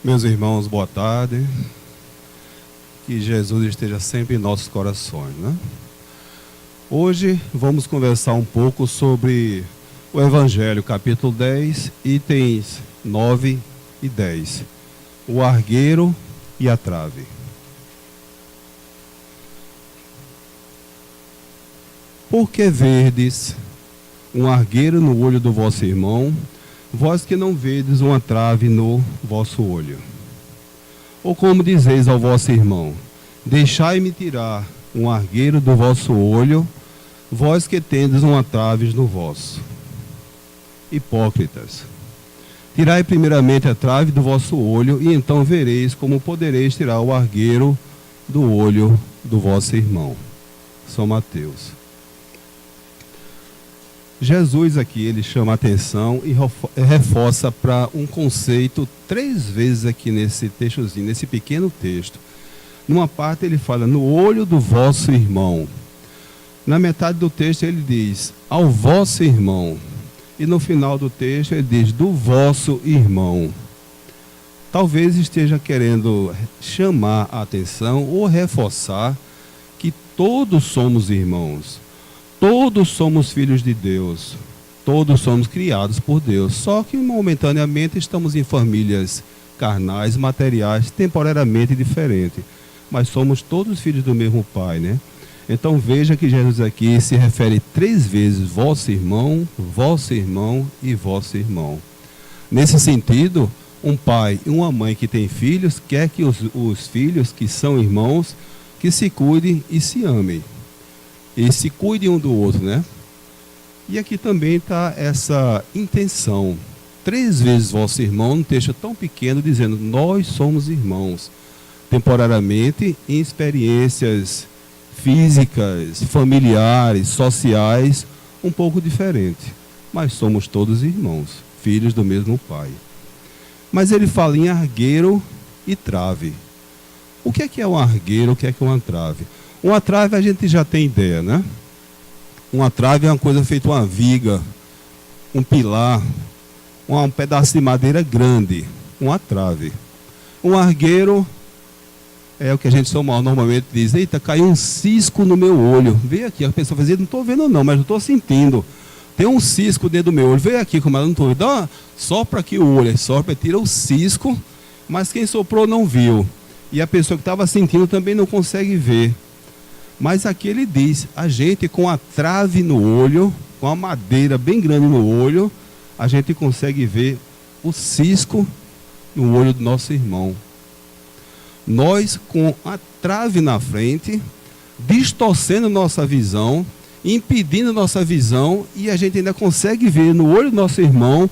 Meus irmãos, boa tarde. Que Jesus esteja sempre em nossos corações, né? Hoje vamos conversar um pouco sobre o Evangelho, capítulo 10, itens 9 e 10. O argueiro e a trave. Por que verdes um argueiro no olho do vosso irmão, vós que não vedes uma trave no vosso olho? Ou como dizeis ao vosso irmão, deixai-me tirar um argueiro do vosso olho, vós que tendes uma trave no vosso? Hipócritas, tirai primeiramente a trave do vosso olho, e então vereis como podereis tirar o argueiro do olho do vosso irmão. São Mateus. Jesus aqui, ele chama a atenção e reforça para um conceito 3 vezes aqui nesse textozinho, nesse pequeno texto. Numa parte ele fala, no olho do vosso irmão. Na metade do texto ele diz, ao vosso irmão. E no final do texto ele diz, do vosso irmão. Talvez esteja querendo chamar a atenção ou reforçar que todos somos irmãos. Todos somos filhos de Deus, todos somos criados por Deus, só que momentaneamente estamos em famílias carnais, materiais, temporariamente diferentes, mas somos todos filhos do mesmo Pai, né? Então veja que Jesus aqui se refere 3 vezes, vosso irmão e vosso irmão. Nesse sentido, um pai e uma mãe que tem filhos, quer que os filhos que são irmãos, que se cuidem e se amem. E se cuidem um do outro, né? E aqui também está essa intenção. 3 vezes vosso irmão, num texto tão pequeno, dizendo, nós somos irmãos. Temporariamente, em experiências físicas, familiares, sociais, um pouco diferentes. Mas somos todos irmãos, filhos do mesmo Pai. Mas ele fala em argueiro e trave. O que é um argueiro, o que é uma trave? Uma trave a gente já tem ideia, né? Uma trave é uma coisa feita uma viga, um pilar, um pedaço de madeira grande, uma trave. Um argueiro é o que a gente normalmente diz, eita, caiu um cisco no meu olho. Vem aqui, a pessoa fazia, não estou vendo não, mas não estou sentindo. Tem um cisco dentro do meu olho, vem aqui, como ela não estou vendo, sopra aqui o olho, sopra, tira o cisco, mas quem soprou não viu. E a pessoa que estava sentindo também não consegue ver. Mas aqui ele diz, a gente com a trave no olho, com a madeira bem grande no olho, a gente consegue ver o cisco no olho do nosso irmão. Nós com a trave na frente, distorcendo nossa visão, impedindo nossa visão, e a gente ainda consegue ver no olho do nosso irmão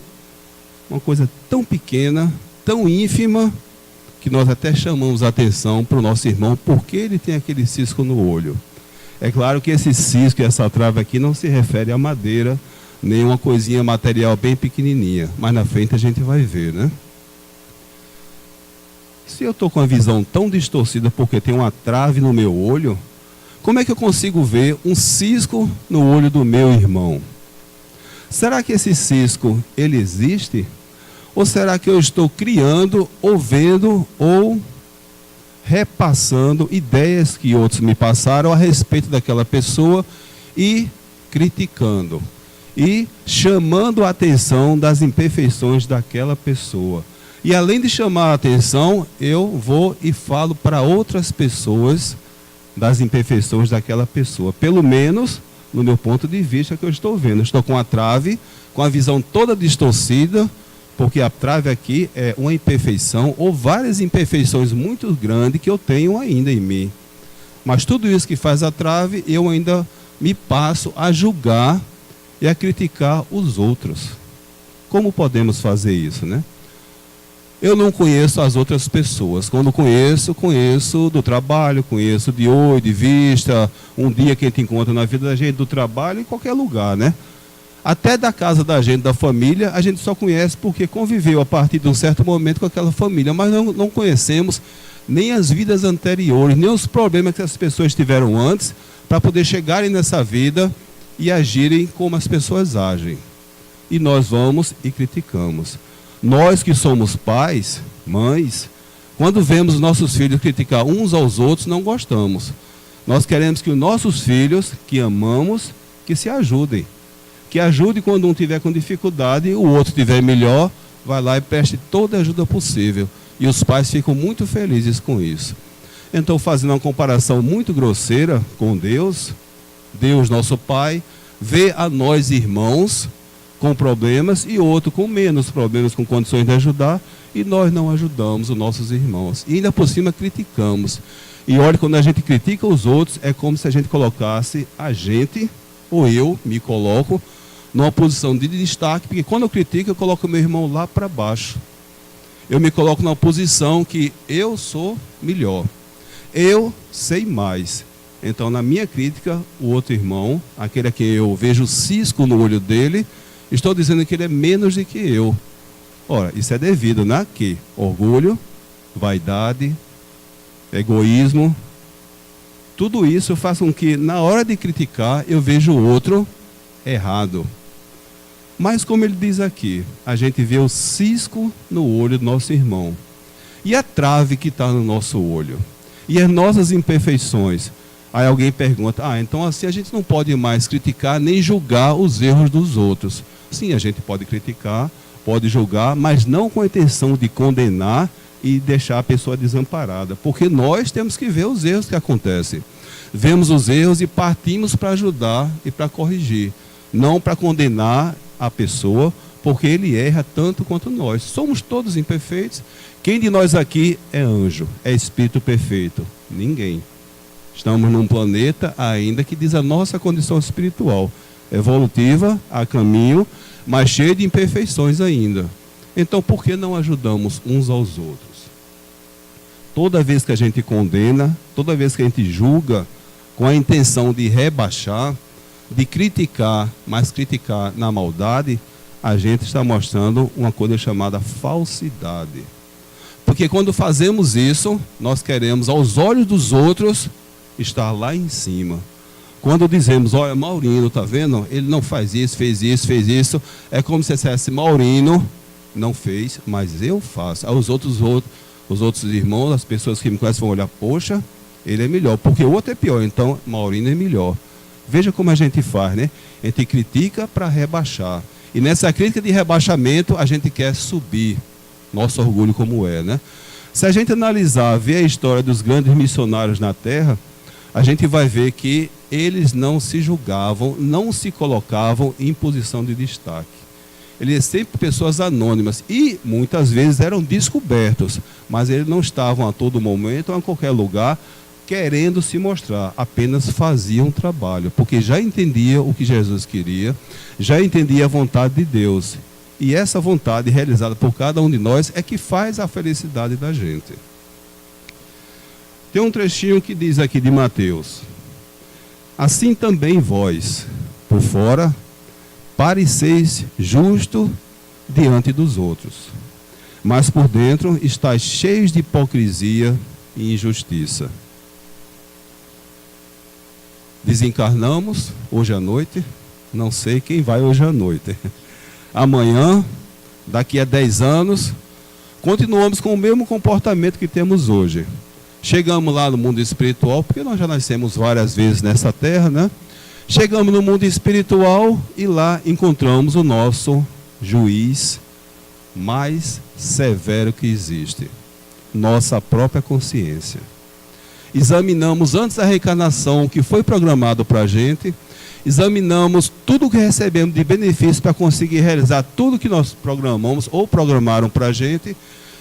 uma coisa tão pequena, tão ínfima, que nós até chamamos a atenção para o nosso irmão, porque ele tem aquele cisco no olho. É claro que esse cisco e essa trave aqui não se refere à madeira, nem uma coisinha material bem pequenininha, mas na frente a gente vai ver, né? Se eu estou com a visão tão distorcida porque tem uma trave no meu olho, como é que eu consigo ver um cisco no olho do meu irmão? Será que esse cisco, ele existe? Ou será que eu estou criando, ou vendo, ou repassando ideias que outros me passaram a respeito daquela pessoa e criticando, e chamando a atenção das imperfeições daquela pessoa. E além de chamar a atenção, eu vou e falo para outras pessoas das imperfeições daquela pessoa. Pelo menos, no meu ponto de vista, que eu estou vendo. Eu estou com a trave, com a visão toda distorcida, porque a trave aqui é uma imperfeição ou várias imperfeições muito grandes que eu tenho ainda em mim. Mas tudo isso que faz a trave, eu ainda me passo a julgar e a criticar os outros. Como podemos fazer isso, né? Eu não conheço as outras pessoas. Quando conheço do trabalho, conheço de olho, de vista, um dia que a gente encontra na vida da gente, do trabalho, em qualquer lugar, né? Até da casa da gente, da família, a gente só conhece porque conviveu a partir de um certo momento com aquela família, mas não conhecemos nem as vidas anteriores, nem os problemas que as pessoas tiveram antes, para poder chegarem nessa vida e agirem como as pessoas agem. E nós vamos e criticamos. Nós que somos pais, mães, quando vemos nossos filhos criticar uns aos outros, não gostamos. Nós queremos que os nossos filhos, que amamos, que se ajudem. Que ajude quando um tiver com dificuldade, o outro tiver melhor, vai lá e preste toda a ajuda possível. E os pais ficam muito felizes com isso. Então, fazendo uma comparação muito grosseira com Deus, Deus, nosso Pai, vê a nós irmãos com problemas e outro com menos problemas, com condições de ajudar, e nós não ajudamos os nossos irmãos. E ainda por cima criticamos. E olha, quando a gente critica os outros, é como se a gente colocasse a gente, ou eu me coloco, numa posição de destaque, porque quando eu critico, eu coloco o meu irmão lá para baixo. Eu me coloco numa posição que eu sou melhor. Eu sei mais. Então, na minha crítica, o outro irmão, aquele a quem eu vejo cisco no olho dele, estou dizendo que ele é menos do que eu. Ora, isso é devido, né? Que orgulho, vaidade, egoísmo, tudo isso faz com que, na hora de criticar, eu veja o outro errado. Mas, como ele diz aqui, a gente vê o cisco no olho do nosso irmão. E a trave que está no nosso olho? E as nossas imperfeições? Aí alguém pergunta, então assim a gente não pode mais criticar nem julgar os erros dos outros. Sim, a gente pode criticar, pode julgar, mas não com a intenção de condenar e deixar a pessoa desamparada. Porque nós temos que ver os erros que acontecem. Vemos os erros e partimos para ajudar e para corrigir. Não para condenar a pessoa, porque ele erra tanto quanto nós. Somos todos imperfeitos. Quem de nós aqui é anjo, é espírito perfeito? Ninguém. Estamos num planeta ainda que diz a nossa condição espiritual, evolutiva, a caminho, mas cheio de imperfeições ainda. Então, por que não ajudamos uns aos outros? Toda vez que a gente condena, toda vez que a gente julga com a intenção de rebaixar, de criticar, mas criticar na maldade, a gente está mostrando uma coisa chamada falsidade. Porque quando fazemos isso, nós queremos, aos olhos dos outros, estar lá em cima. Quando dizemos, olha, Maurino, está vendo? Ele não faz isso, fez isso. É como se dissesse, Maurino não fez, mas eu faço. Aí os outros irmãos, as pessoas que me conhecem vão olhar, poxa, ele é melhor, porque o outro é pior, então Maurino é melhor. Veja como a gente faz, né? A gente critica para rebaixar. E nessa crítica de rebaixamento, a gente quer subir. Nosso orgulho como é, né? Se a gente analisar, ver a história dos grandes missionários na Terra, a gente vai ver que eles não se julgavam, não se colocavam em posição de destaque. Eles sempre pessoas anônimas e muitas vezes eram descobertos, mas eles não estavam a todo momento ou em qualquer lugar querendo se mostrar, apenas faziam um trabalho, porque já entendia o que Jesus queria, já entendia a vontade de Deus. E essa vontade realizada por cada um de nós é que faz a felicidade da gente. Tem um trechinho que diz aqui de Mateus: assim também vós, por fora, pareceis justo diante dos outros, mas por dentro estáis cheios de hipocrisia e injustiça. Desencarnamos hoje à noite, não sei quem vai hoje à noite. Amanhã, daqui a 10 anos, continuamos com o mesmo comportamento que temos hoje. Chegamos lá no mundo espiritual, porque nós já nascemos várias vezes nessa terra, né? Chegamos no mundo espiritual e lá encontramos o nosso juiz mais severo que existe, nossa própria consciência. Examinamos antes da reencarnação o que foi programado para a gente, examinamos tudo o que recebemos de benefício para conseguir realizar tudo que nós programamos ou programaram para a gente.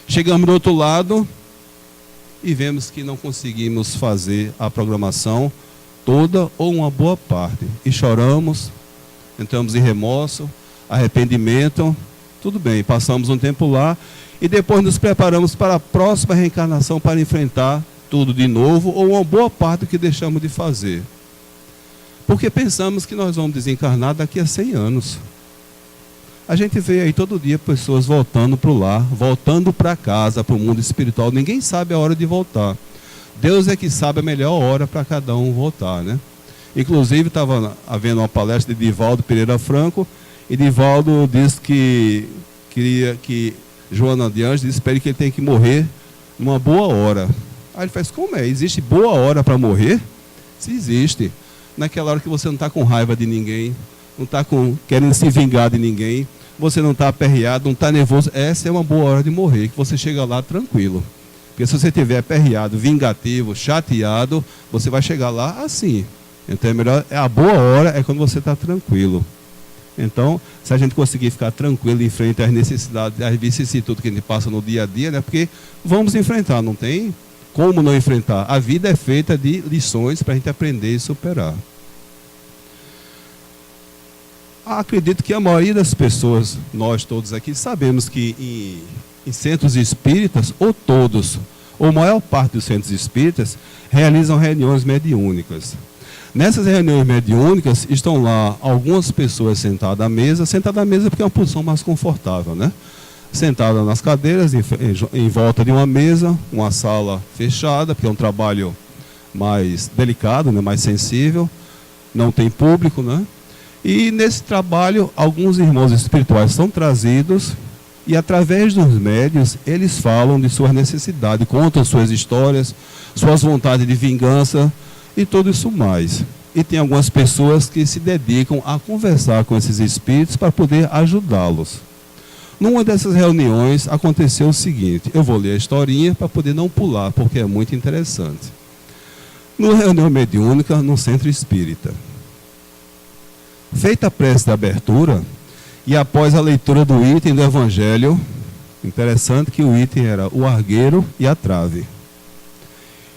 Chegamos do outro lado e vemos que não conseguimos fazer a programação toda ou uma boa parte. E choramos, entramos em remorso, arrependimento, tudo bem, passamos um tempo lá e depois nos preparamos para a próxima reencarnação para enfrentar tudo de novo ou uma boa parte do que deixamos de fazer. Porque pensamos que nós vamos desencarnar daqui a 100 anos. A gente vê aí todo dia pessoas voltando para o lar, voltando para casa, para o mundo espiritual. Ninguém sabe a hora de voltar. Deus é que sabe a melhor hora para cada um voltar, né? Inclusive, estava havendo uma palestra de Divaldo Pereira Franco, e Divaldo disse que queria que Joana de Anjos disse para ele que ele tem que morrer numa boa hora. Aí ele faz, como é? Existe boa hora para morrer? Se existe. Naquela hora que você não está com raiva de ninguém, não está querendo se vingar de ninguém, você não está aperreado, não está nervoso, essa é uma boa hora de morrer, que você chega lá tranquilo. Porque se você estiver aperreado, vingativo, chateado, você vai chegar lá assim. Então é melhor, a boa hora é quando você está tranquilo. Então, se a gente conseguir ficar tranquilo em frente às necessidades, às vicissitudes que a gente passa no dia a dia, né? Porque vamos enfrentar, não tem como não enfrentar. A vida é feita de lições para a gente aprender e superar. Acredito que a maioria das pessoas, nós todos aqui, sabemos que em centros espíritas, ou todos, ou a maior parte dos centros espíritas, realizam reuniões mediúnicas. Nessas reuniões mediúnicas, estão lá algumas pessoas sentadas à mesa porque é uma posição mais confortável, né? Sentadas nas cadeiras, em volta de uma mesa, uma sala fechada, porque é um trabalho mais delicado, né? Mais sensível, não tem público, né? E nesse trabalho, alguns irmãos espirituais são trazidos e através dos médiuns, eles falam de suas necessidades, contam suas histórias, suas vontades de vingança e tudo isso mais. E tem algumas pessoas que se dedicam a conversar com esses espíritos para poder ajudá-los. Numa dessas reuniões aconteceu o seguinte, eu vou ler a historinha para poder não pular, porque é muito interessante. Numa reunião mediúnica no centro espírita. Feita a prece de abertura, e após a leitura do item do Evangelho, interessante que o item era o argueiro e a trave.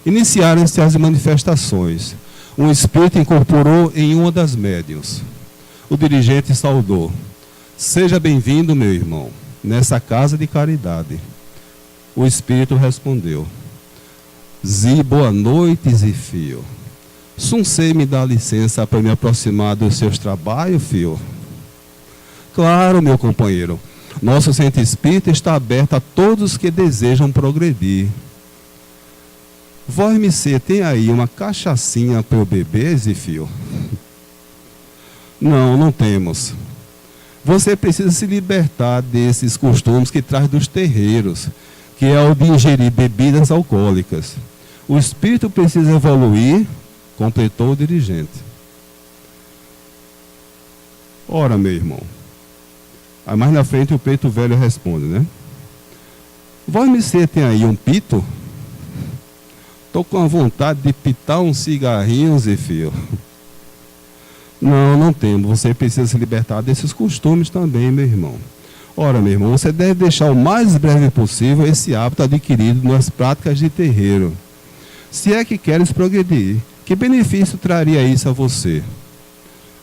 Iniciaram-se as manifestações. Um espírito incorporou em uma das médiuns. O dirigente saudou. Seja bem-vindo, meu irmão, nessa casa de caridade. O espírito respondeu. Zi, boa noite, Zifio. Sunsei me dá licença para me aproximar dos seus trabalhos, fio? Claro, meu companheiro. Nosso centro espírita está aberto a todos que desejam progredir. Vós, me tem aí uma cachaçinha para eu beber, Zifio? Não, não temos. Você precisa se libertar desses costumes que traz dos terreiros, que é o de ingerir bebidas alcoólicas. O espírito precisa evoluir, completou o dirigente. Ora, meu irmão. Aí mais na frente o preto velho responde, né? Vós, me tem aí um pito? Estou com a vontade de pitar um cigarrinho, Zifio. Não, não temos. Você precisa se libertar desses costumes também, meu irmão. Ora, meu irmão, você deve deixar o mais breve possível esse hábito adquirido nas práticas de terreiro. Se é que queres progredir, que benefício traria isso a você?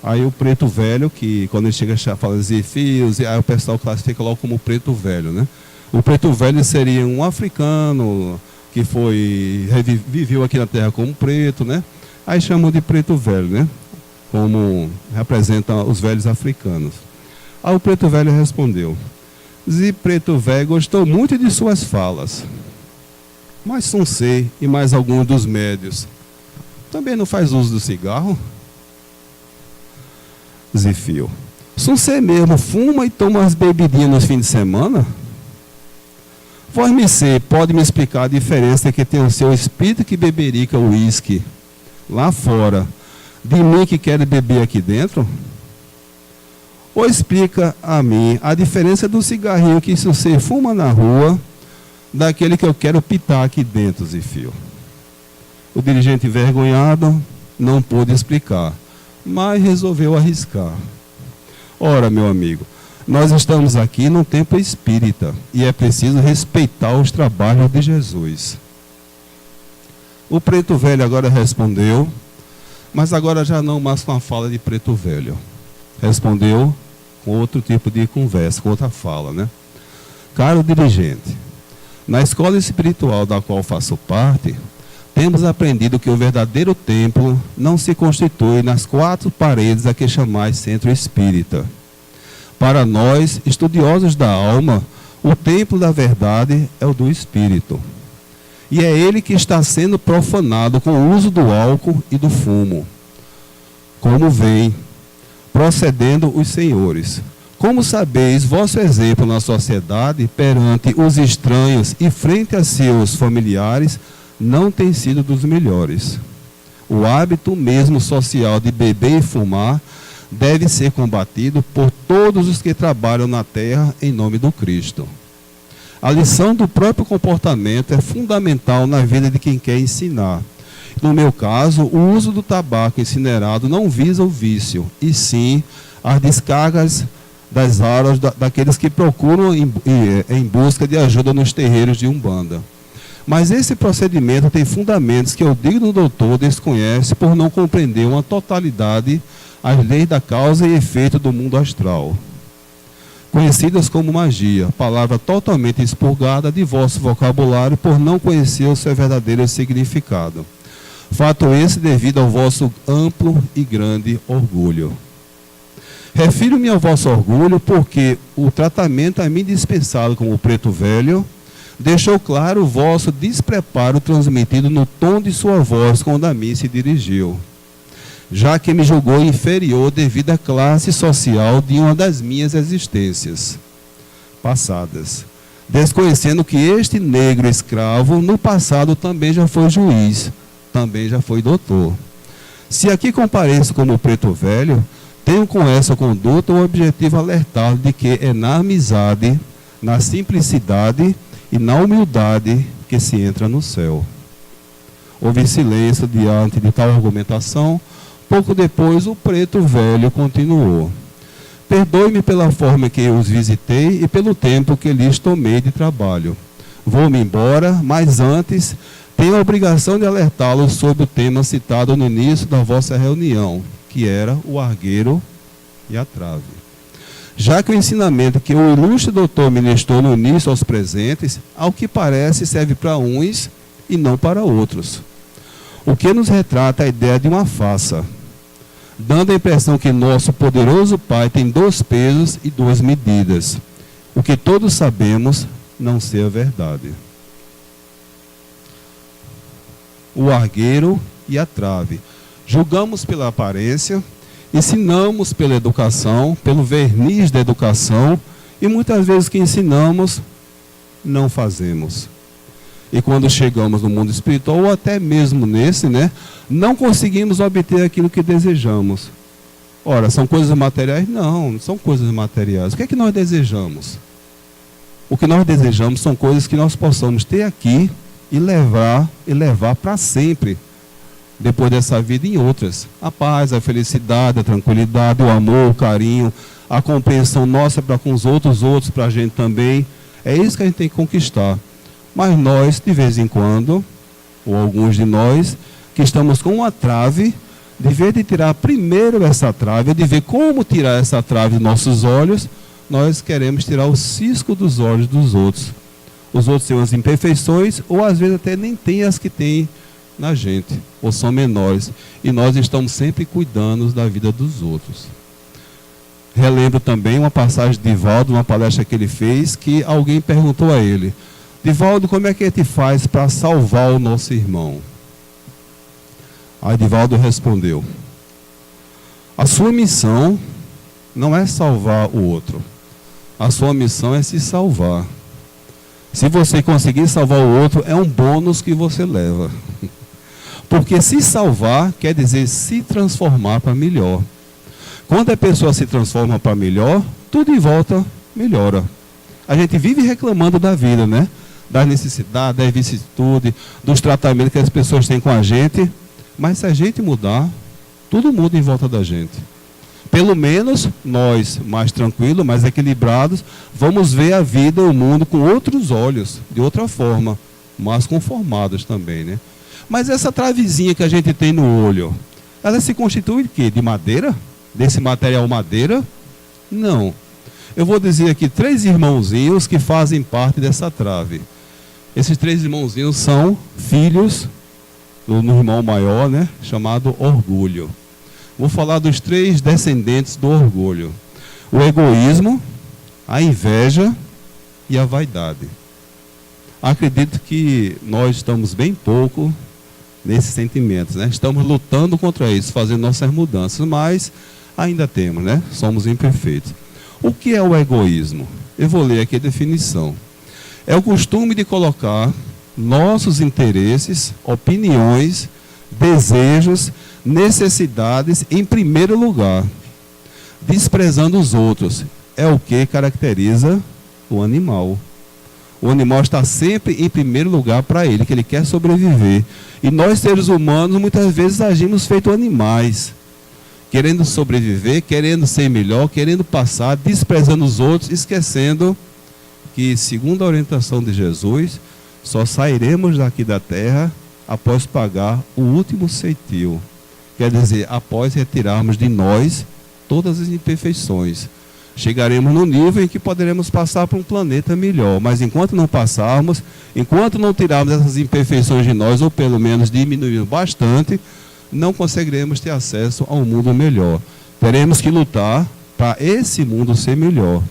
Aí o preto velho, que quando ele chega a falar Zifios, aí o pessoal classifica logo como preto velho, né? O preto velho seria um africano que viveu aqui na Terra como preto, né? Aí chamam de preto velho, né? Como representa os velhos africanos. Aí o preto velho respondeu, Zi preto velho gostou muito de suas falas, mas Sunsei e mais alguns dos médios também não faz uso do cigarro? Zifio, Sunsei mesmo fuma e toma as bebidinhas nos fins de semana? Vós, pode me explicar a diferença que tem o seu espírito que beberica o uísque lá fora, de mim que quero beber aqui dentro? Ou explica a mim a diferença do cigarrinho que você fuma na rua, daquele que eu quero pitar aqui dentro, Zifio? O dirigente envergonhado não pôde explicar, mas resolveu arriscar. Ora, meu amigo, nós estamos aqui num tempo espírita e é preciso respeitar os trabalhos de Jesus. O preto velho agora respondeu, mas agora já não mais com a fala de preto velho. Respondeu com outro tipo de conversa, com outra fala, né? Caro dirigente, na escola espiritual da qual faço parte, temos aprendido que o verdadeiro templo não se constitui nas 4 paredes a que chamais centro espírita. Para nós, estudiosos da alma, o templo da verdade é o do espírito. E é ele que está sendo profanado com o uso do álcool e do fumo. Como vem procedendo os senhores, Como sabeis, vosso exemplo na sociedade, perante os estranhos e frente a seus familiares, não tem sido dos melhores. O hábito mesmo social de beber e fumar deve ser combatido por todos os que trabalham na terra em nome do Cristo. A lição do próprio comportamento é fundamental na vida de quem quer ensinar. No meu caso, o uso do tabaco incinerado não visa o vício, e sim as descargas das auras daqueles que procuram em busca de ajuda nos terreiros de Umbanda. Mas esse procedimento tem fundamentos que o digno doutor desconhece por não compreender uma totalidade as leis da causa e efeito do mundo astral, conhecidas como magia, palavra totalmente expurgada de vosso vocabulário por não conhecer o seu verdadeiro significado. Fato esse devido ao vosso amplo e grande orgulho. Refiro-me ao vosso orgulho porque o tratamento a mim dispensado como preto velho deixou claro o vosso despreparo transmitido no tom de sua voz quando a mim se dirigiu, já que me julgou inferior devido à classe social de uma das minhas existências passadas, desconhecendo que este negro escravo no passado também já foi juiz, também já foi doutor. Se aqui compareço como preto velho, tenho com essa conduta o objetivo alertado de que é na amizade, na simplicidade e na humildade que se entra no céu. Houve silêncio diante de tal argumentação. Pouco depois, o preto velho continuou. Perdoe-me pela forma que os visitei e pelo tempo que lhes tomei de trabalho. Vou-me embora, mas antes tenho a obrigação de alertá-los sobre o tema citado no início da vossa reunião, que era o argueiro e a trave. Já que o ensinamento que o ilustre doutor ministrou no início aos presentes, ao que parece serve para uns e não para outros. O que nos retrata a ideia de uma faça, dando a impressão que nosso poderoso Pai tem 2 pesos e 2 medidas, o que todos sabemos não ser a verdade. O argueiro e a trave. Julgamos pela aparência, ensinamos pela educação, pelo verniz da educação, e muitas vezes que ensinamos, não fazemos. E quando chegamos no mundo espiritual, ou até mesmo nesse, não conseguimos obter aquilo que desejamos. Ora, são coisas materiais? Não, não são coisas materiais. O que é que nós desejamos? O que nós desejamos são coisas que nós possamos ter aqui e levar para sempre, depois dessa vida, em outras. A paz, a felicidade, a tranquilidade, o amor, o carinho, a compreensão nossa para com os outros para a gente também. É isso que a gente tem que conquistar. Mas nós, de vez em quando, ou alguns de nós, que estamos com uma trave, de vez de tirar primeiro essa trave, de ver como tirar essa trave dos nossos olhos, nós queremos tirar o cisco dos olhos dos outros. Os outros têm as imperfeições, ou às vezes até nem tem as que tem na gente, ou são menores. E nós estamos sempre cuidando da vida dos outros. Relembro também uma passagem de Divaldo, uma palestra que ele fez, que alguém perguntou a ele: Divaldo, como é que a gente faz para salvar o nosso irmão? Aí Divaldo respondeu: a sua missão não é salvar o outro. A sua missão é se salvar. Se você conseguir salvar o outro, é um bônus que você leva. Porque se salvar quer dizer se transformar para melhor. Quando a pessoa se transforma para melhor, tudo em volta melhora. A gente vive reclamando da vida, das necessidades, das vicissitudes, dos tratamentos que as pessoas têm com a gente. Mas se a gente mudar, tudo muda em volta da gente. Pelo menos nós, mais tranquilos, mais equilibrados, vamos ver a vida, o mundo com outros olhos, de outra forma, mais conformados também, Mas essa travezinha que a gente tem no olho, ela se constitui de quê? De madeira? Desse material madeira? Não. Eu vou dizer aqui 3 irmãozinhos que fazem parte dessa trave. Esses 3 irmãozinhos são filhos do irmão maior, chamado orgulho. Vou falar dos 3 descendentes do orgulho: o egoísmo, a inveja e a vaidade. Acredito que nós estamos bem pouco nesses sentimentos, Estamos lutando contra isso, fazendo nossas mudanças, mas ainda temos, Somos imperfeitos. O que é o egoísmo? Eu vou ler aqui a definição. É o costume de colocar nossos interesses, opiniões, desejos, necessidades em primeiro lugar, desprezando os outros. É o que caracteriza o animal. O animal está sempre em primeiro lugar para ele, que ele quer sobreviver. E nós, seres humanos, muitas vezes agimos feito animais, querendo sobreviver, querendo ser melhor, querendo passar, desprezando os outros, esquecendo que, segundo a orientação de Jesus, só sairemos daqui da terra após pagar o último ceitil. Quer dizer, após retirarmos de nós todas as imperfeições. Chegaremos no nível em que poderemos passar para um planeta melhor. Mas enquanto não passarmos, enquanto não tirarmos essas imperfeições de nós, ou pelo menos diminuirmos bastante, não conseguiremos ter acesso a um mundo melhor. Teremos que lutar para esse mundo ser melhor.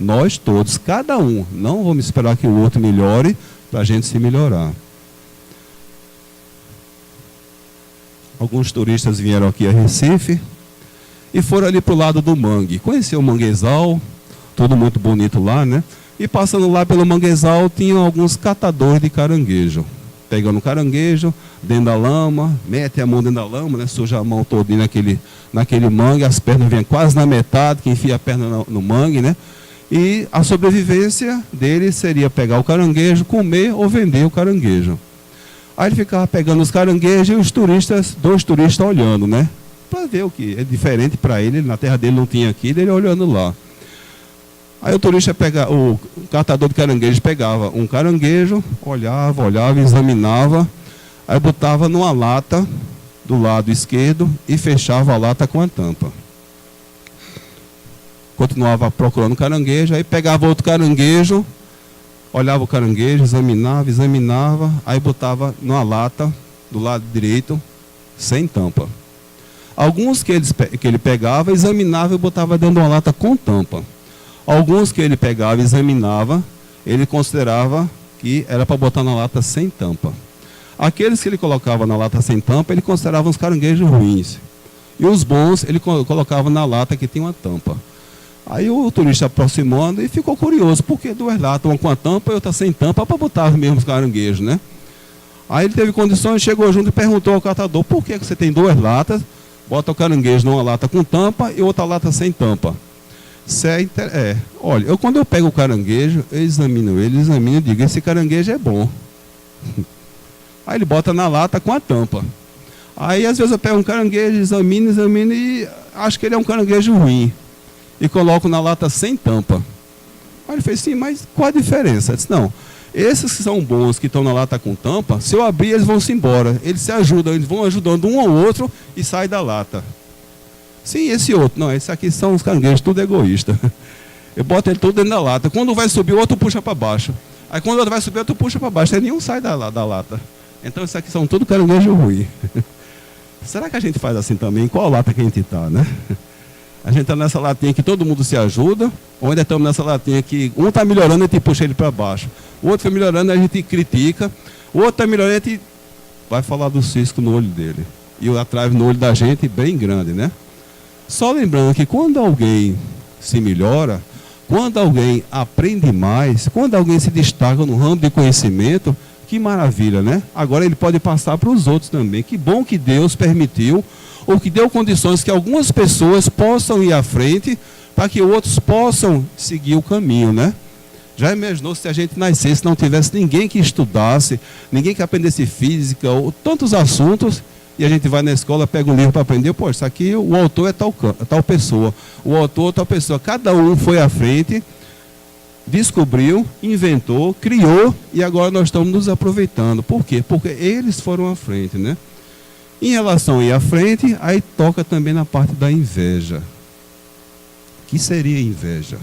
Nós todos, cada um. Não vamos esperar que o outro melhore para a gente se melhorar. Alguns turistas vieram aqui a Recife e foram ali para o lado do mangue. Conheceu o manguezal, tudo muito bonito lá, né? E passando lá pelo manguezal, tinham alguns catadores de caranguejo. Pegando caranguejo dentro da lama, mete a mão dentro da lama, né? Suja a mão todinha naquele mangue, as pernas vêm quase na metade, que enfia a perna no mangue, né? E a sobrevivência dele seria pegar o caranguejo, comer ou vender o caranguejo. Aí ele ficava pegando os caranguejos e os turistas, 2 turistas olhando, né? Para ver o que é diferente para ele, na terra dele não tinha aquilo, ele olhando lá. Aí o turista o catador de caranguejos pegava um caranguejo, olhava, examinava, aí botava numa lata do lado esquerdo e fechava a lata com a tampa. Continuava procurando caranguejo, aí pegava outro caranguejo, olhava o caranguejo, examinava, aí botava numa lata do lado direito, sem tampa. Alguns que ele pegava, examinava e botava dentro de uma lata com tampa. Alguns que ele pegava e examinava, ele considerava que era para botar na lata sem tampa. Aqueles que ele colocava na lata sem tampa, ele considerava uns caranguejos ruins. E os bons, ele colocava na lata que tinha uma tampa. Aí o turista aproximando e ficou curioso, porque 2 latas, uma com a tampa e outra sem tampa, para botar os mesmos caranguejos, né? Aí ele teve condições, chegou junto e perguntou ao catador, por que você tem 2 latas, bota o caranguejo numa lata com tampa e outra lata sem tampa? Olha, quando eu pego o caranguejo, eu examino e digo, esse caranguejo é bom. Aí ele bota na lata com a tampa. Aí às vezes eu pego um caranguejo, examino e acho que ele é um caranguejo ruim. E coloco na lata sem tampa. Aí ele fez, sim, mas qual a diferença? Eu disse, não, esses que são bons, que estão na lata com tampa, se eu abrir, eles vão se embora. Eles se ajudam, eles vão ajudando um ao outro e saem da lata. Sim, esse outro, não, esse aqui são os caranguejos, tudo egoísta. Eu boto ele todo dentro da lata. Quando vai subir, o outro puxa para baixo. Aí quando o outro vai subir, o outro puxa para baixo. Aí nenhum sai da lata. Então esses aqui são tudo caranguejo ruim. Será que a gente faz assim também? Qual lata que a gente está, né? A gente está nessa latinha que todo mundo se ajuda, ou ainda estamos nessa latinha que um está melhorando e a gente puxa ele para baixo. O outro está melhorando e a gente critica. O outro está melhorando e a gente vai falar do cisco no olho dele. E o atrás no olho da gente bem grande, né? Só lembrando que quando alguém se melhora, quando alguém aprende mais, quando alguém se destaca no ramo de conhecimento, que maravilha, né? Agora ele pode passar para os outros também. Que bom que Deus permitiu, ou que deu condições que algumas pessoas possam ir à frente, para que outros possam seguir o caminho, né? Já imaginou se a gente nascesse, não tivesse ninguém que estudasse, ninguém que aprendesse física, ou tantos assuntos, e a gente vai na escola, pega um livro para aprender, pô, isso aqui, o autor é tal pessoa, o autor é tal pessoa. Cada um foi à frente, descobriu, inventou, criou, e agora nós estamos nos aproveitando. Por quê? Porque eles foram à frente, né? Em relação a ir à frente, aí toca também na parte da inveja. O que seria inveja?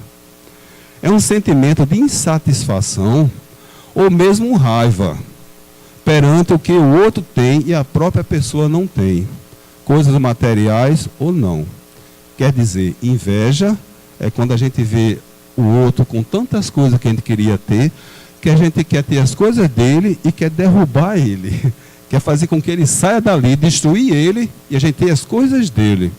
É um sentimento de insatisfação, ou mesmo raiva, perante o que o outro tem e a própria pessoa não tem. Coisas materiais ou não. Quer dizer, inveja é quando a gente vê o outro com tantas coisas que a gente queria ter, que a gente quer ter as coisas dele e quer derrubar ele. Quer fazer com que ele saia dali, destruir ele e a gente ter as coisas dele.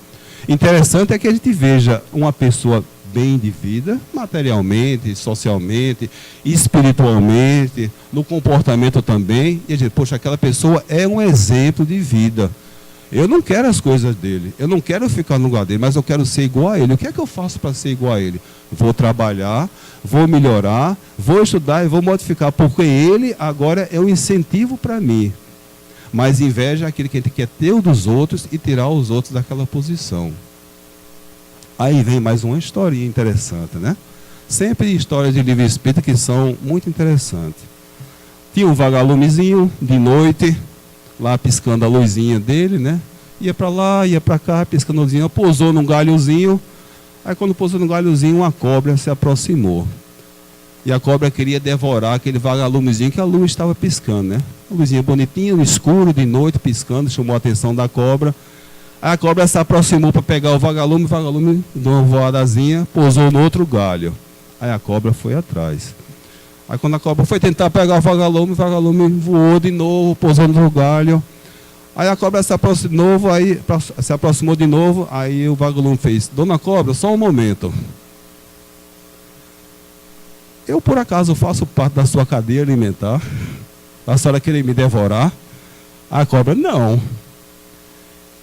Interessante é que a gente veja uma pessoa bem de vida, materialmente, socialmente, espiritualmente, no comportamento também. E a gente, poxa, aquela pessoa é um exemplo de vida. Eu não quero as coisas dele, eu não quero ficar no lugar dele, mas eu quero ser igual a ele. O que é que eu faço para ser igual a ele? Vou trabalhar, vou melhorar, vou estudar e vou modificar, porque ele agora é um incentivo para mim. Mas inveja é aquele que a gente quer ter o dos outros e tirar os outros daquela posição. Aí vem mais uma historinha interessante, né? Sempre histórias de livro espírita que são muito interessantes. Tinha um vagalumezinho de noite, lá piscando a luzinha dele, né? Ia para lá, ia para cá, piscando a luzinha, pousou num galhozinho. Aí quando pousou no galhozinho, uma cobra se aproximou. E a cobra queria devorar aquele vagalumezinho que a luz estava piscando, né? A luzinha bonitinha, no escuro, de noite, piscando, chamou a atenção da cobra. Aí a cobra se aproximou para pegar o vagalume deu uma voadazinha, pousou no outro galho. Aí a cobra foi atrás. Aí quando a cobra foi tentar pegar o vagalume voou de novo, pousou no outro galho. Aí a cobra se aproximou de novo, aí o vagalume fez: Dona Cobra, só um momento. Eu, por acaso, faço parte da sua cadeia alimentar? A senhora querer me devorar? A cobra: não.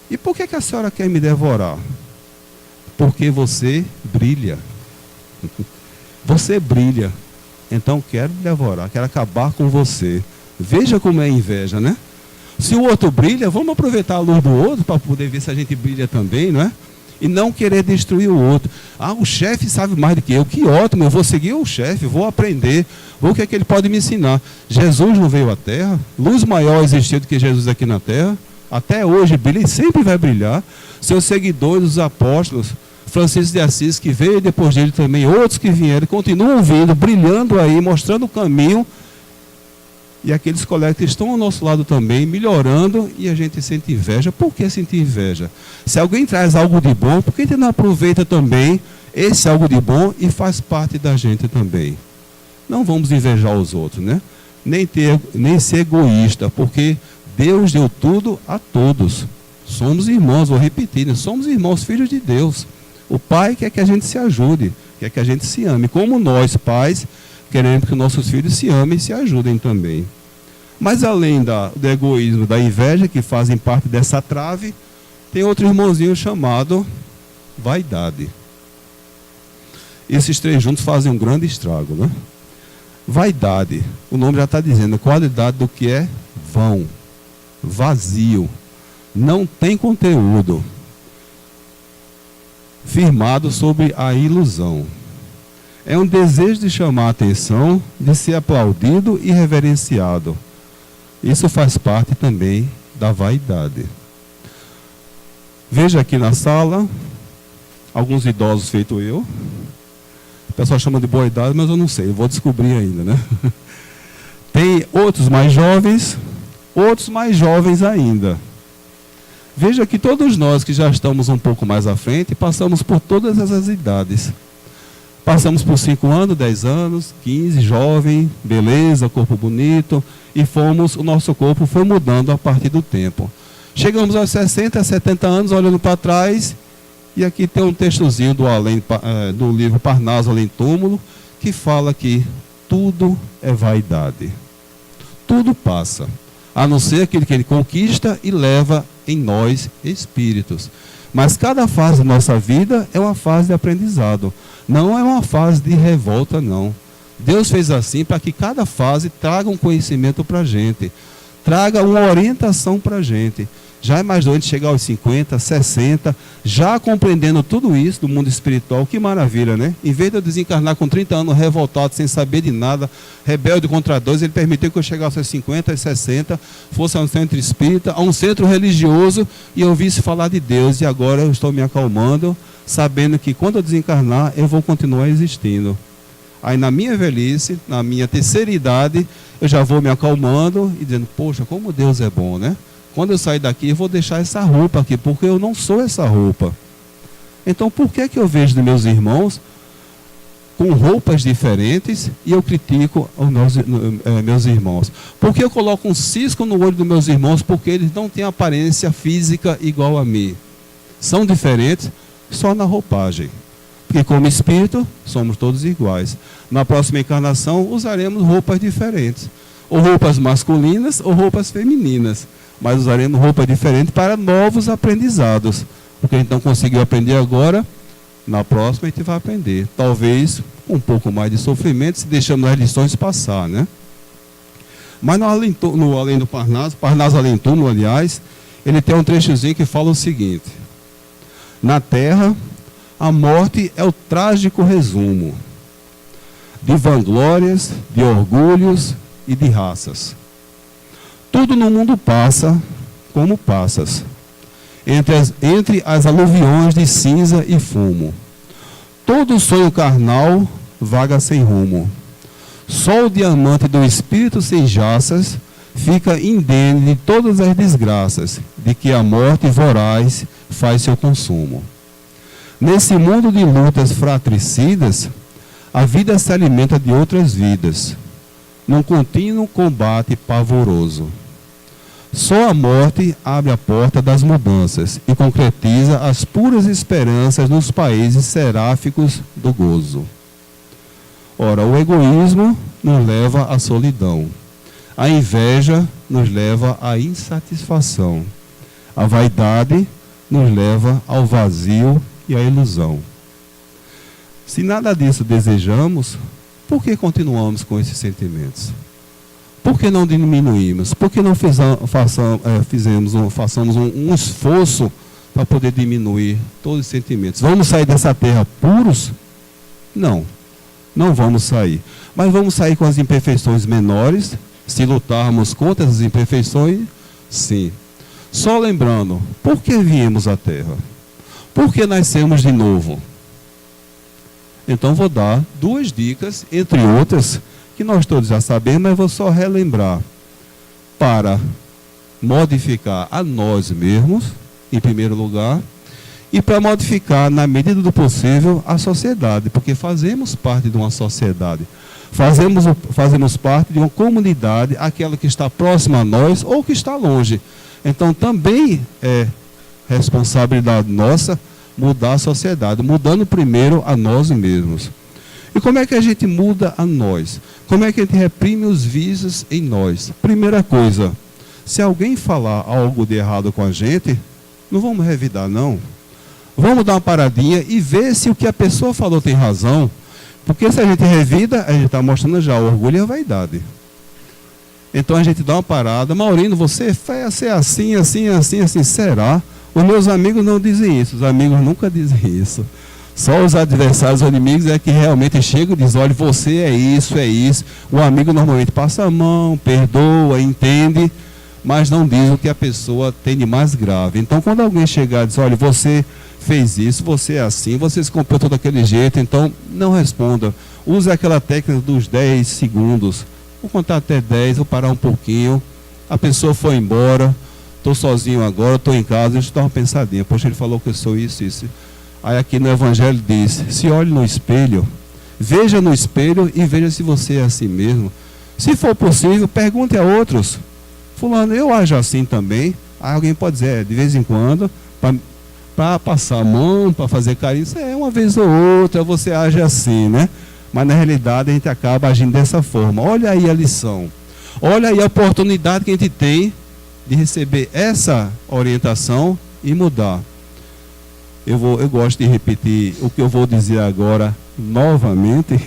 E por que a senhora quer me devorar? Porque você brilha. Você brilha. Então quero me devorar, quero acabar com você. Veja como é a inveja, né? Se o outro brilha, vamos aproveitar a luz do outro para poder ver se a gente brilha também, não é? E não querer destruir o outro. Ah, o chefe sabe mais do que eu. Que ótimo, eu vou seguir o chefe, vou aprender, vou o que é que ele pode me ensinar. Jesus não veio à Terra, luz maior existiu do que Jesus aqui na Terra. Até hoje brilha e sempre vai brilhar. Seus seguidores, os apóstolos, Francisco de Assis, que veio depois dele também, outros que vieram, continuam vindo, brilhando aí, mostrando o caminho. E aqueles colegas que estão ao nosso lado também, melhorando, e a gente sente inveja. Por que sentir inveja? Se alguém traz algo de bom, por que a gente não aproveita também esse algo de bom e faz parte da gente também? Não vamos invejar os outros, né? Nem ser egoísta, porque Deus deu tudo a todos. Somos irmãos, vou repetir, né? Somos irmãos, filhos de Deus. O Pai quer que a gente se ajude, quer que a gente se ame. Como nós, pais, queremos que nossos filhos se amem e se ajudem também. Mas além do egoísmo, da inveja, que fazem parte dessa trave, tem outro irmãozinho chamado vaidade. Esses três juntos fazem um grande estrago, né? Vaidade, o nome já está dizendo, a qualidade do que é vão, vazio, não tem conteúdo, firmado sobre a ilusão. É um desejo de chamar a atenção, de ser aplaudido e reverenciado. Isso faz parte também da vaidade. Veja aqui na sala, alguns idosos feito eu. O pessoal chama de boa idade, mas eu não sei, eu vou descobrir ainda, né? Tem outros mais jovens ainda. Veja que todos nós que já estamos um pouco mais à frente, passamos por todas essas idades. Passamos por 5 anos, 10 anos, 15, jovem, beleza, corpo bonito, e o nosso corpo foi mudando a partir do tempo. Chegamos aos 60, 70 anos, olhando para trás, e aqui tem um textozinho do livro Parnaso Além Túmulo, que fala que tudo é vaidade. Tudo passa, a não ser aquele que ele conquista e leva em nós espíritos. Mas cada fase da nossa vida é uma fase de aprendizado. Não é uma fase de revolta, não. Deus fez assim para que cada fase traga um conhecimento para a gente. Traga uma orientação para a gente. Já imaginou a gente chegar aos 50, 60, já compreendendo tudo isso do mundo espiritual? Que maravilha, né? Em vez de eu desencarnar com 30 anos revoltado, sem saber de nada, rebelde contra Deus, ele permitiu que eu chegasse aos 50 e 60, fosse a um centro espírita, a um centro religioso, e eu ouvisse falar de Deus. E agora eu estou me acalmando, sabendo que quando eu desencarnar, eu vou continuar existindo. Aí na minha velhice, na minha terceira idade, eu já vou me acalmando e dizendo, poxa, como Deus é bom, né? Quando eu sair daqui, eu vou deixar essa roupa aqui, porque eu não sou essa roupa. Então, por que eu vejo dos meus irmãos com roupas diferentes e eu critico os meus irmãos? Por que eu coloco um cisco no olho dos meus irmãos? Porque eles não têm aparência física igual a mim. São diferentes só na roupagem. Porque como espírito, somos todos iguais. Na próxima encarnação, usaremos roupas diferentes. Ou roupas masculinas ou roupas femininas. Mas usaremos roupas diferentes para novos aprendizados. O que a gente não conseguiu aprender agora, na próxima a gente vai aprender. Talvez com um pouco mais de sofrimento, se deixamos as lições passar, né? Mas no Além do Parnaso, Parnaso Além Túmulo, aliás, ele tem um trechozinho que fala o seguinte: na Terra, a morte é o trágico resumo de vanglórias, de orgulhos e de raças. Tudo no mundo passa como passas, entre as aluviões de cinza e fumo. Todo sonho carnal vaga sem rumo. Só o diamante do espírito sem jaças fica indene de todas as desgraças de que a morte voraz faz seu consumo. Nesse mundo de lutas fratricidas, a vida se alimenta de outras vidas, num contínuo combate pavoroso. Só a morte abre a porta das mudanças e concretiza as puras esperanças nos países seráficos do gozo. Ora, o egoísmo nos leva à solidão. A inveja nos leva à insatisfação. A vaidade nos leva ao vazio e à ilusão. Se nada disso desejamos, por que continuamos com esses sentimentos? Por que não diminuímos? Por que não façamos um esforço para poder diminuir todos os sentimentos? Vamos sair dessa terra puros? Não, não vamos sair. Mas vamos sair com as imperfeições menores. Se lutarmos contra essas imperfeições, sim. Só lembrando, por que viemos à Terra? Por que nascemos de novo? Então vou dar 2 dicas, entre outras, que nós todos já sabemos, mas vou só relembrar. Para modificar a nós mesmos, em primeiro lugar, e para modificar, na medida do possível, a sociedade, porque fazemos parte de uma sociedade. Fazemos parte de uma comunidade, aquela que está próxima a nós ou que está longe. Então também é responsabilidade nossa mudar a sociedade, mudando primeiro a nós mesmos. E como é que a gente muda a nós? Como é que a gente reprime os vícios em nós? Primeira coisa, se alguém falar algo de errado com a gente, não vamos revidar, não. Vamos dar uma paradinha e ver se o que a pessoa falou tem razão. Porque se a gente revida, a gente está mostrando já o orgulho e a vaidade. Então a gente dá uma parada. Maurino, você é assim, assim, assim, assim. Será? Os meus amigos não dizem isso. Os amigos nunca dizem isso. Só os adversários ou inimigos é que realmente chegam e dizem: olha, você é isso, é isso. O amigo normalmente passa a mão, perdoa, entende, mas não diz o que a pessoa tem de mais grave. Então quando alguém chegar e diz: olha, você fez isso, você é assim, você se comportou daquele jeito, então não responda. Use aquela técnica dos 10 segundos. Vou contar até 10, vou parar um pouquinho. A pessoa foi embora, estou sozinho agora, estou em casa, deixa eu dar uma pensadinha. Poxa, ele falou que eu sou isso, isso. Aí aqui no Evangelho diz: se olhe no espelho, veja no espelho e veja se você é assim mesmo. Se for possível, pergunte a outros: fulano, eu ajo assim também? Aí alguém pode dizer: de vez em quando, para passar a mão, para fazer carinho, uma vez ou outra você age assim, né? Mas na realidade a gente acaba agindo dessa forma. Olha aí a lição. Olha aí a oportunidade que a gente tem de receber essa orientação e mudar. Eu gosto de repetir o que eu vou dizer agora novamente,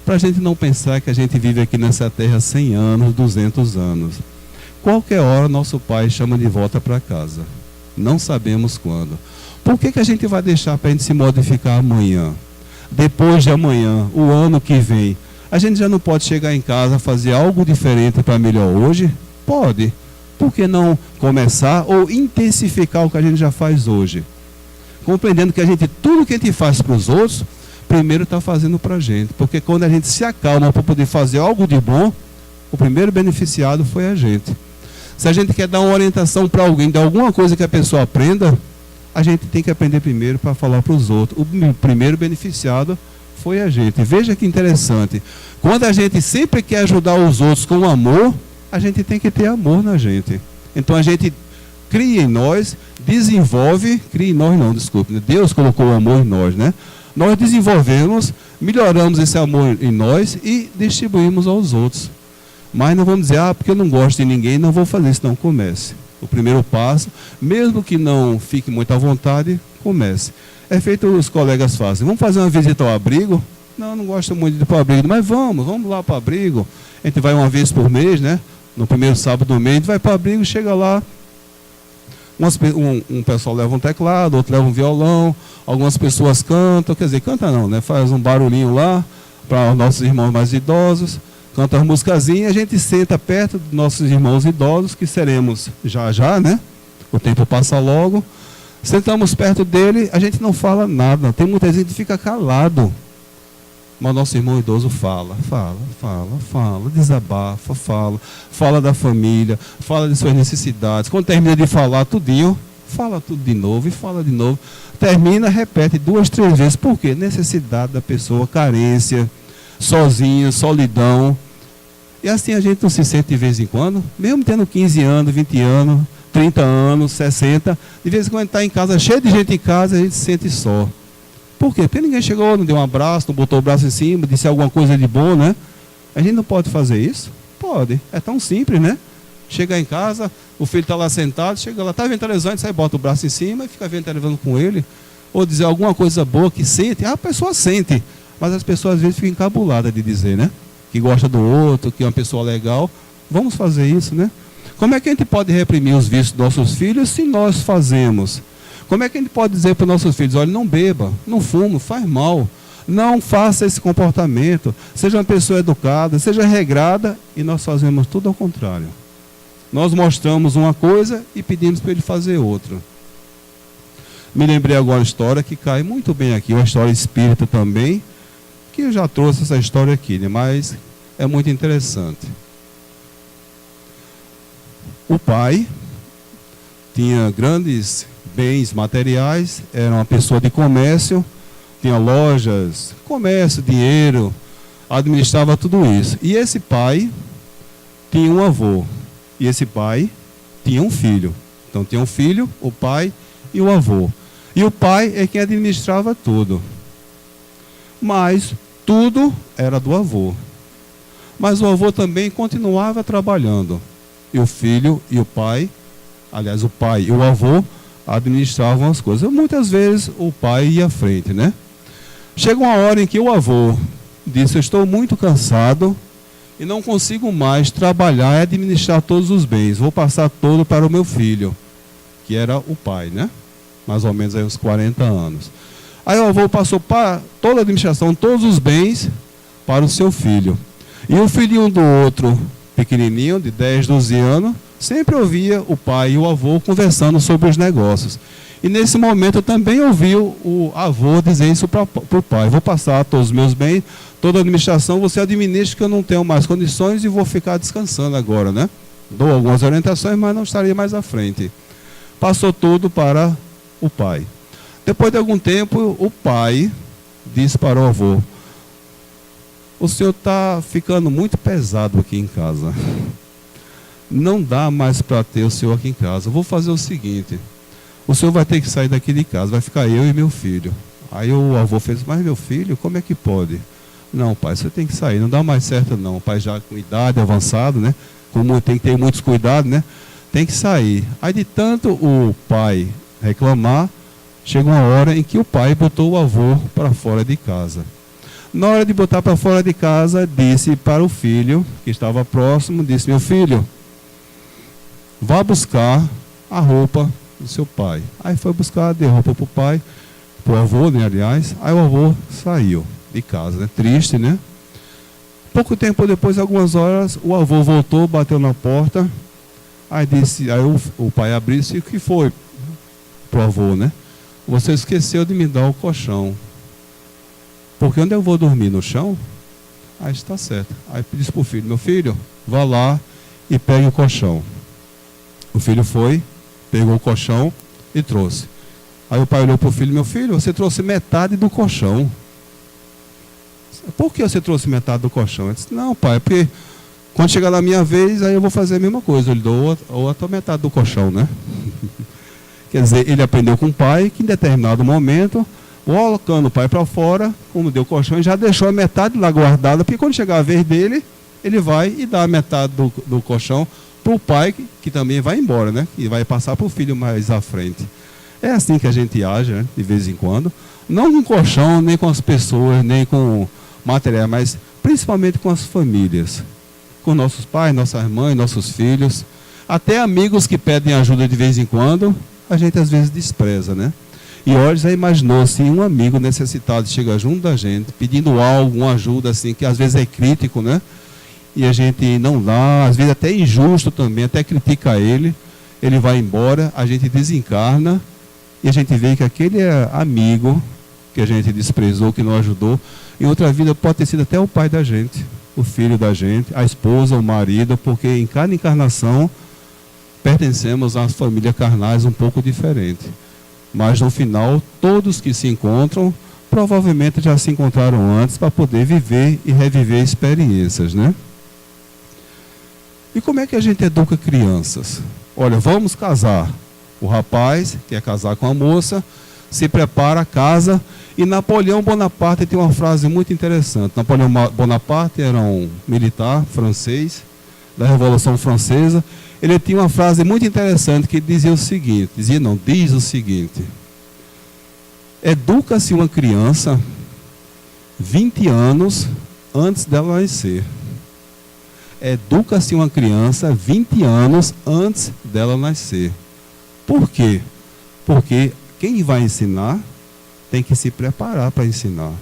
para a gente não pensar que a gente vive aqui nessa terra 100 anos, 200 anos. Qualquer hora nosso pai chama de volta para casa. Não sabemos quando. Por que a gente vai deixar para a gente se modificar amanhã? Depois de amanhã, o ano que vem, a gente já não pode chegar em casa, fazer algo diferente para melhor hoje? Pode. Por que não começar ou intensificar o que a gente já faz hoje? Compreendendo que tudo que a gente faz para os outros, primeiro está fazendo para a gente. Porque quando a gente se acalma para poder fazer algo de bom, o primeiro beneficiado foi a gente. Se a gente quer dar uma orientação para alguém de alguma coisa que a pessoa aprenda, a gente tem que aprender primeiro para falar para os outros. O primeiro beneficiado foi a gente. Veja que interessante. Quando a gente sempre quer ajudar os outros com amor, a gente tem que ter amor na gente. Então a gente cria em nós, desenvolve, cria em nós não, desculpe, Deus colocou o amor em nós, né? nós desenvolvemos, melhoramos esse amor em nós e distribuímos aos outros. Mas não vamos dizer, porque eu não gosto de ninguém, não vou fazer isso, não. Comece. O primeiro passo, mesmo que não fique muito à vontade, comece. É feito os colegas fazem. Vamos fazer uma visita ao abrigo? Não, não gosto muito de ir para o abrigo, mas vamos lá para o abrigo. A gente vai uma vez por mês, né? No primeiro sábado do mês, a gente vai para o abrigo, chega lá. Um pessoal leva um teclado, outro leva um violão, algumas pessoas cantam, quer dizer, canta não, né? Faz um barulhinho lá para os nossos irmãos mais idosos, canta uma musicazinha, a gente senta perto dos nossos irmãos idosos, que seremos já, né? O tempo passa logo. Sentamos perto dele, a gente não fala nada, tem muita gente que fica calado. Mas nosso irmão idoso fala, desabafa, fala da família, fala de suas necessidades. Quando termina de falar tudinho, fala tudo de novo e fala de novo. Termina, repete 2, 3 vezes. Por quê? Necessidade da pessoa, carência, sozinho, solidão. E assim a gente não se sente de vez em quando, mesmo tendo 15 anos, 20 anos, 30 anos, 60, de vez em quando está em casa, cheio de gente em casa, a gente se sente só. Por quê? Porque ninguém chegou, não deu um abraço, não botou o braço em cima, disse alguma coisa de bom, né? A gente não pode fazer isso? Pode. É tão simples, né? Chegar em casa, o filho está lá sentado, chega lá, está vendo televisão, a gente sai, bota o braço em cima e fica vendo televisão com ele. Ou dizer alguma coisa boa que sente. A pessoa sente, mas as pessoas às vezes ficam encabuladas de dizer, né? Que gosta do outro, que é uma pessoa legal. Vamos fazer isso, né? Como é que a gente pode reprimir os vícios dos nossos filhos se nós fazemos? Como é que a gente pode dizer para os nossos filhos, olha, não beba, não fume, faz mal, não faça esse comportamento, seja uma pessoa educada, seja regrada, e nós fazemos tudo ao contrário. Nós mostramos uma coisa e pedimos para ele fazer outra. Me lembrei agora uma história que cai muito bem aqui, uma história espírita também, que eu já trouxe essa história aqui, né? Mas é muito interessante. O pai tinha grandes bens materiais, era uma pessoa de comércio, tinha lojas, comércio, dinheiro, administrava tudo isso. E esse pai tinha um avô, e esse pai tinha um filho. Então tinha um filho, o pai e o avô. E o pai é quem administrava tudo. Mas tudo era do avô. Mas o avô também continuava trabalhando. E o filho e o pai, aliás, o pai e o avô, administravam as coisas. Muitas vezes o pai ia à frente, né? Chega uma hora em que o avô disse, eu estou muito cansado e não consigo mais trabalhar e administrar todos os bens. Vou passar todo para o meu filho, que era o pai, né? Mais ou menos aí uns 40 anos. Aí o avô passou para toda a administração, todos os bens, para o seu filho. E o filhinho do outro, pequenininho, de 10, 12 anos, sempre ouvia o pai e o avô conversando sobre os negócios. E nesse momento eu também ouvi o avô dizer isso para o pai. Vou passar todos os meus bens, toda a administração, você administra que eu não tenho mais condições e vou ficar descansando agora, né? Dou algumas orientações, mas não estaria mais à frente. Passou tudo para o pai. Depois de algum tempo, o pai disse para o avô, o senhor está ficando muito pesado aqui em casa. Não dá mais para ter o senhor aqui em casa. Vou fazer o seguinte, o senhor vai ter que sair daqui de casa, vai ficar eu e meu filho. Aí o avô fez, mas meu filho, como é que pode? Não, pai, você tem que sair, não dá mais certo não. O pai já com idade avançada, né? Como tem que ter muitos cuidados, né? Tem que sair. Aí de tanto o pai reclamar, chega uma hora em que o pai botou o avô para fora de casa. Na hora de botar para fora de casa, disse para o filho, que estava próximo, disse, meu filho, vá buscar a roupa do seu pai. Aí foi buscar, deu roupa para o pai, para o avô, né, aliás. Aí o avô saiu de casa, né, triste, né? Pouco tempo depois, algumas horas, o avô voltou, bateu na porta. Aí disse, aí o pai abriu e disse, o que foi para o avô, né? Você esqueceu de me dar o colchão. Porque onde eu vou dormir? No chão? Aí está certo. Aí disse para o filho, meu filho, vá lá e pegue o colchão. O filho foi, pegou o colchão e trouxe. Aí o pai olhou para o filho, meu filho, você trouxe metade do colchão. Por que você trouxe metade do colchão? Ele disse, não, pai, porque quando chegar na minha vez, aí eu vou fazer a mesma coisa. Eu lhe dou outra metade do colchão, né? Quer dizer, ele aprendeu com o pai que em determinado momento, colocando o pai para fora, como deu colchão, e já deixou a metade lá guardada, porque quando chegar a vez dele, ele vai e dá a metade do colchão para o pai, que também vai embora, né? E vai passar para o filho mais à frente. É assim que a gente age, né? De vez em quando. Não com colchão, nem com as pessoas, nem com material, mas principalmente com as famílias. Com nossos pais, nossas mães, nossos filhos. Até amigos que pedem ajuda de vez em quando, a gente às vezes despreza, né? E hoje já imaginou se um amigo necessitado chega junto da gente, pedindo algo, uma ajuda assim, que às vezes é crítico, né? E a gente não dá, às vezes até injusto também, até critica ele vai embora, a gente desencarna e a gente vê que aquele amigo que a gente desprezou, que não ajudou, em outra vida pode ter sido até o pai da gente, o filho da gente, a esposa, o marido, porque em cada encarnação pertencemos às famílias carnais um pouco diferentes. Mas no final, todos que se encontram, provavelmente já se encontraram antes para poder viver e reviver experiências, né? E como é que a gente educa crianças? Olha, vamos casar. O rapaz quer casar com a moça, se prepara, casa, e Napoleão Bonaparte tem uma frase muito interessante. Napoleão Bonaparte era um militar francês da Revolução Francesa. Ele tinha uma frase muito interessante que dizia o seguinte, diz o seguinte: educa-se uma criança 20 anos antes dela nascer. Educa-se uma criança 20 anos antes dela nascer. Por quê? Porque quem vai ensinar tem que se preparar para ensinar.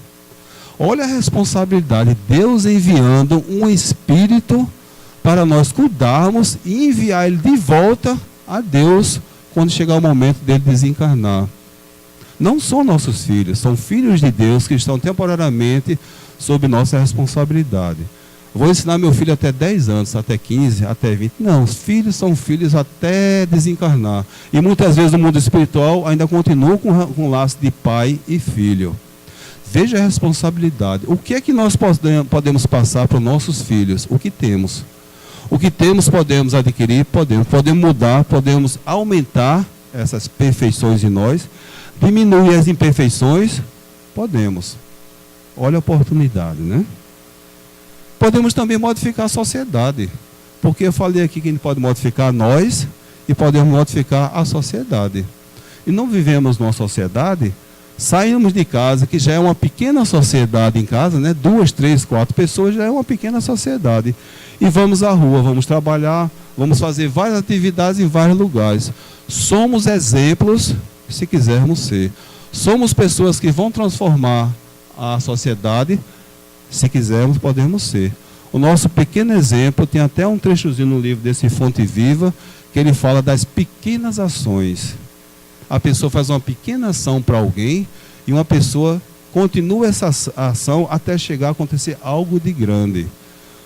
Olha a responsabilidade, Deus enviando um espírito para nós cuidarmos e enviar ele de volta a Deus quando chegar o momento dele desencarnar. Não são nossos filhos, são filhos de Deus que estão temporariamente sob nossa responsabilidade. Vou ensinar meu filho até 10 anos, até 15, até 20. Não, os filhos são filhos até desencarnar. E muitas vezes no mundo espiritual ainda continua com o laço de pai e filho. Veja a responsabilidade. O que é que nós podemos passar para os nossos filhos? O que temos? O que temos podemos adquirir, podemos mudar, podemos aumentar essas perfeições em nós, diminuir as imperfeições, podemos. Olha a oportunidade, né? Podemos também modificar a sociedade, porque eu falei aqui que a gente pode modificar nós e podemos modificar a sociedade. E não vivemos numa sociedade, saímos de casa, que já é uma pequena sociedade em casa, né? 2, 3, 4 pessoas já é uma pequena sociedade. E vamos à rua, vamos trabalhar, vamos fazer várias atividades em vários lugares. Somos exemplos, se quisermos ser. Somos pessoas que vão transformar a sociedade. Se quisermos, podemos ser. O nosso pequeno exemplo, tem até um trechozinho no livro desse Fonte Viva, que ele fala das pequenas ações. A pessoa faz uma pequena ação para alguém, e uma pessoa continua essa ação até chegar a acontecer algo de grande.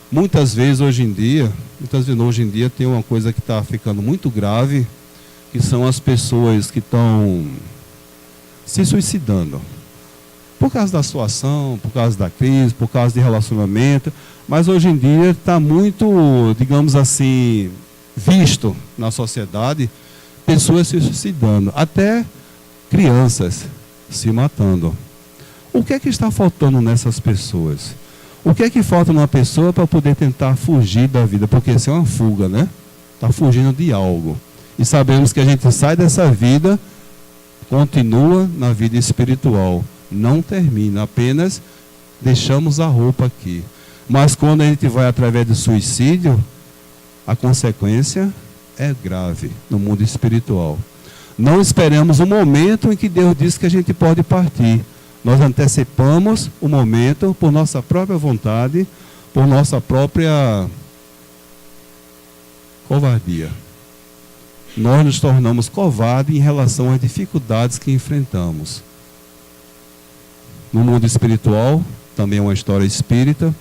Muitas vezes hoje em dia tem uma coisa que está ficando muito grave, que são as pessoas que estão se suicidando. Por causa da situação, por causa da crise, por causa de relacionamento. Mas hoje em dia está muito, digamos assim, visto na sociedade, pessoas se suicidando. Até crianças se matando. O que é que está faltando nessas pessoas? O que é que falta numa pessoa para poder tentar fugir da vida? Porque isso é uma fuga, né? Está fugindo de algo. E sabemos que a gente sai dessa vida, continua na vida espiritual. Não termina, apenas deixamos a roupa aqui. Mas quando a gente vai através do suicídio, a consequência é grave no mundo espiritual. Não esperamos o momento em que Deus diz que a gente pode partir. Nós antecipamos o momento por nossa própria vontade, por nossa própria covardia. Nós nos tornamos covardes em relação às dificuldades que enfrentamos. No mundo espiritual, também é uma história espírita,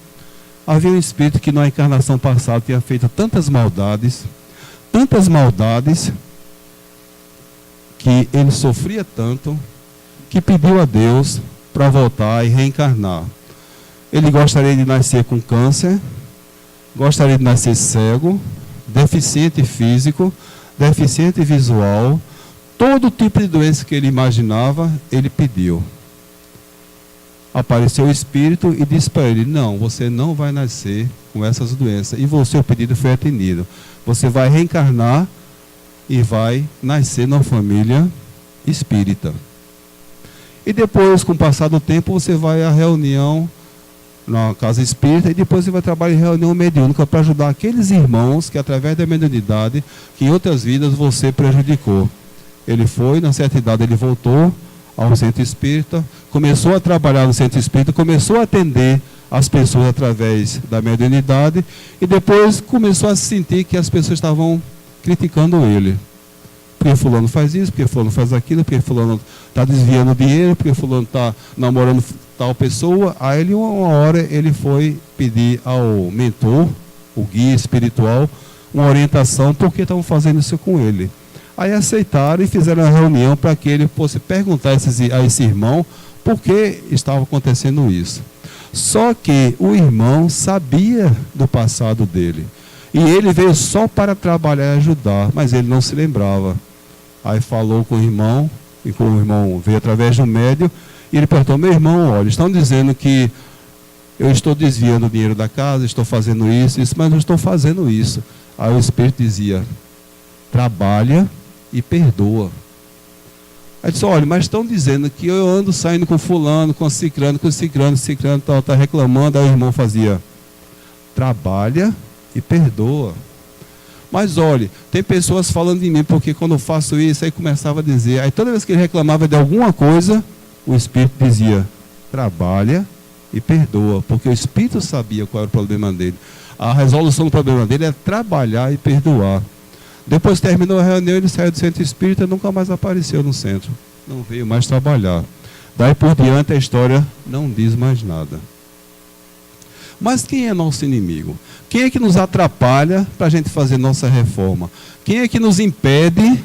havia um espírito que na encarnação passada tinha feito tantas maldades, que ele sofria tanto, que pediu a Deus para voltar e reencarnar. Ele gostaria de nascer com câncer, gostaria de nascer cego, deficiente físico, deficiente visual, todo tipo de doença que ele imaginava, ele pediu. apareceu o Espírito e disse para ele: não, você não vai nascer com essas doenças. E o seu pedido foi atendido. Você vai reencarnar e vai nascer numa família espírita. E depois, com o passar do tempo, você vai à reunião na casa espírita e depois você vai trabalhar em reunião mediúnica para ajudar aqueles irmãos que, através da mediunidade, que em outras vidas você prejudicou. Ele foi, na certa idade ele voltou ao centro espírita, começou a trabalhar no centro espírita, começou a atender as pessoas através da mediunidade e depois começou a sentir que as pessoas estavam criticando ele. Porque fulano faz isso, porque fulano faz aquilo, porque fulano está desviando dinheiro, porque fulano está namorando tal pessoa. Aí ele, uma hora ele foi pedir ao mentor, o guia espiritual, uma orientação, porque estavam fazendo isso com ele. Aí aceitaram e fizeram uma reunião para que ele fosse perguntar a esse irmão por que estava acontecendo isso. Só que o irmão sabia do passado dele. E ele veio só para trabalhar e ajudar, mas ele não se lembrava. Aí falou com o irmão, e com o irmão veio através do médium, e ele perguntou: meu irmão, olha, estão dizendo que eu estou desviando o dinheiro da casa, estou fazendo isso, mas não estou fazendo isso. Aí o Espírito dizia: trabalha e perdoa. Aí disse: olha, mas estão dizendo que eu ando saindo com fulano, com ciclano, está reclamando. Aí o irmão fazia: trabalha e perdoa. Mas olha, tem pessoas falando de mim, porque quando eu faço isso, aí começava a dizer, aí toda vez que ele reclamava de alguma coisa, o Espírito dizia: trabalha e perdoa, porque o Espírito sabia qual era o problema dele. A resolução do problema dele é trabalhar e perdoar. Depois terminou a reunião, ele saiu do centro espírita e nunca mais apareceu no centro. Não veio mais trabalhar. Daí por diante a história não diz mais nada. Mas quem é nosso inimigo? Quem é que nos atrapalha para a gente fazer nossa reforma? Quem é que nos impede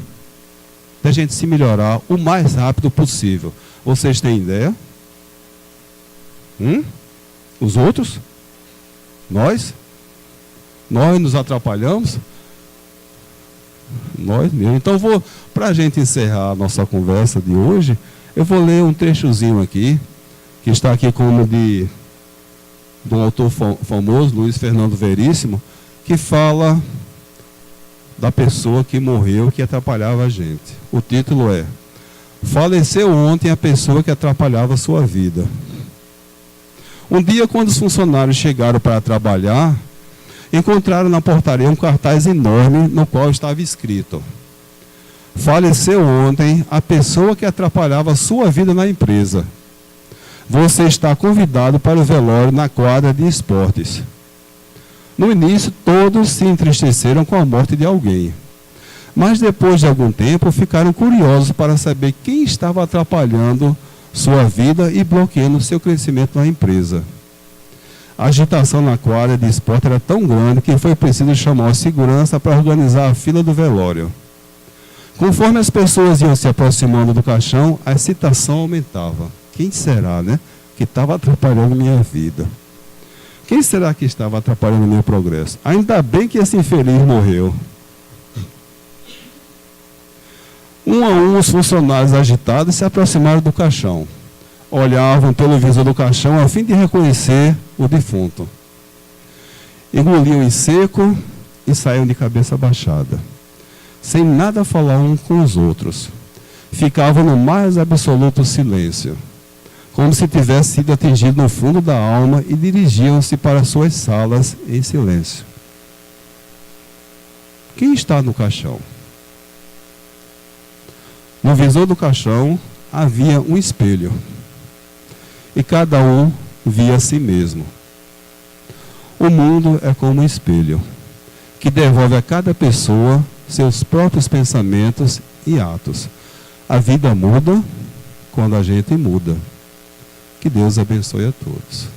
da gente se melhorar o mais rápido possível? Vocês têm ideia? Os outros? Nós? Nós nos atrapalhamos? Nós mesmos. Então, para a gente encerrar a nossa conversa de hoje, eu vou ler um trechozinho aqui, que está aqui como de um autor famoso, Luiz Fernando Veríssimo, que fala da pessoa que morreu, que atrapalhava a gente. O título é: faleceu ontem a pessoa que atrapalhava a sua vida. Um dia, quando os funcionários chegaram para trabalhar, encontraram na portaria um cartaz enorme no qual estava escrito: faleceu ontem a pessoa que atrapalhava a sua vida na empresa. Você está convidado para o velório na quadra de esportes. No início, todos se entristeceram com a morte de alguém. Mas depois de algum tempo, ficaram curiosos para saber quem estava atrapalhando sua vida e bloqueando seu crescimento na empresa. A agitação na quadra de esporte era tão grande que foi preciso chamar a segurança para organizar a fila do velório. Conforme as pessoas iam se aproximando do caixão, a excitação aumentava. Quem será, né, que estava atrapalhando minha vida? Quem será que estava atrapalhando meu progresso? Ainda bem que esse infeliz morreu. Um a um, os funcionários agitados se aproximaram do caixão. Olhavam pelo visor do caixão a fim de reconhecer o defunto. Engoliam em seco e saíam de cabeça baixada, sem nada falar uns com os outros. Ficavam no mais absoluto silêncio, como se tivesse sido atingido no fundo da alma, e dirigiam-se para suas salas em silêncio. Quem está no caixão? No visor do caixão havia um espelho, e cada um via a si mesmo. O mundo é como um espelho, que devolve a cada pessoa seus próprios pensamentos e atos. A vida muda quando a gente muda. Que Deus abençoe a todos.